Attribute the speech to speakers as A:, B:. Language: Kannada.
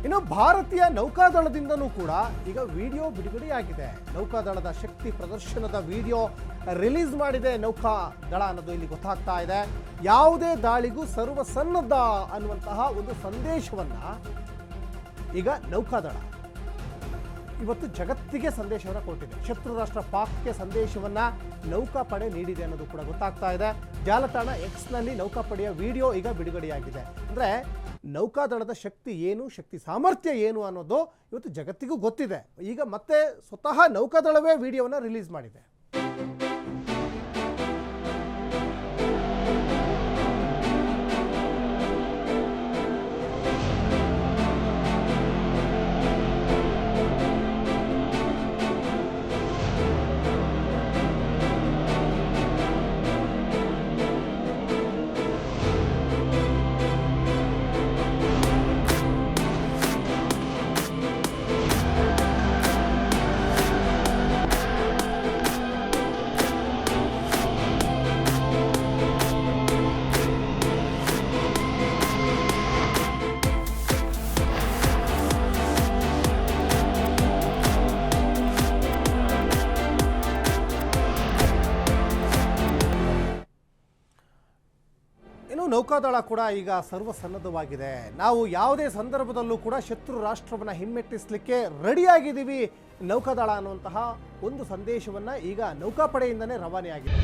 A: ಇನ್ನು ಭಾರತೀಯ ನೌಕಾದಳದಿಂದನೂ ಕೂಡ ಈಗ ವಿಡಿಯೋ ಬಿಡುಗಡೆಯಾಗಿದೆ. ನೌಕಾದಳದ ಶಕ್ತಿ ಪ್ರದರ್ಶನದ ವಿಡಿಯೋ ರಿಲೀಸ್ ಮಾಡಿದೆ ನೌಕಾದಳ ಅನ್ನೋದು ಇಲ್ಲಿ ಗೊತ್ತಾಗ್ತಾ ಇದೆ. ಯಾವುದೇ ದಾಳಿಗೂ ಸರ್ವಸನ್ನದ್ಧ ಅನ್ನುವಂತಹ ಒಂದು ಸಂದೇಶವನ್ನ ಈಗ ನೌಕಾದಳ ಇವತ್ತು ಜಗತ್ತಿಗೆ ಸಂದೇಶವನ್ನು ಕೊಟ್ಟಿದೆ. ಶತ್ರು ರಾಷ್ಟ್ರ ಪಾಕ್ಗೆ ಸಂದೇಶವನ್ನ ನೌಕಾಪಡೆ ನೀಡಿದೆ ಅನ್ನೋದು ಕೂಡ ಗೊತ್ತಾಗ್ತಾ ಇದೆ. ಜಾಲತಾಣ ಎಕ್ಸ್ನಲ್ಲಿ ನೌಕಾಪಡೆಯ ವಿಡಿಯೋ ಈಗ ಬಿಡುಗಡೆಯಾಗಿದೆ. ಅಂದರೆ ನೌಕಾದಳದ ಶಕ್ತಿ ಏನು, ಶಕ್ತಿ ಸಾಮರ್ಥ್ಯ ಏನು ಅನ್ನೋದು ಇವತ್ತು ಜಗತ್ತಿಗೂ ಗೊತ್ತಿದೆ. ಈಗ ಮತ್ತೆ ಸ್ವತಃ ನೌಕಾದಳವೇ ವಿಡಿಯೋವನ್ನು ರಿಲೀಸ್ ಮಾಡಿದೆ. ನೌಕಾದಳ ಕೂಡ ಈಗ ಸರ್ವಸನ್ನದ್ಧವಾಗಿದೆ. ನಾವು ಯಾವುದೇ ಸಂದರ್ಭದಲ್ಲೂ ಕೂಡ ಶತ್ರು ರಾಷ್ಟ್ರವನ್ನು ಹಿಮ್ಮೆಟ್ಟಿಸಲಿಕ್ಕೆ ರೆಡಿಯಾಗಿದ್ದೀವಿ ನೌಕಾದಳ ಅನ್ನುವಂತಹ ಒಂದು ಸಂದೇಶವನ್ನು ಈಗ ನೌಕಾಪಡೆಯಿಂದನೇ ರವಾನೆಯಾಗಿದೆ.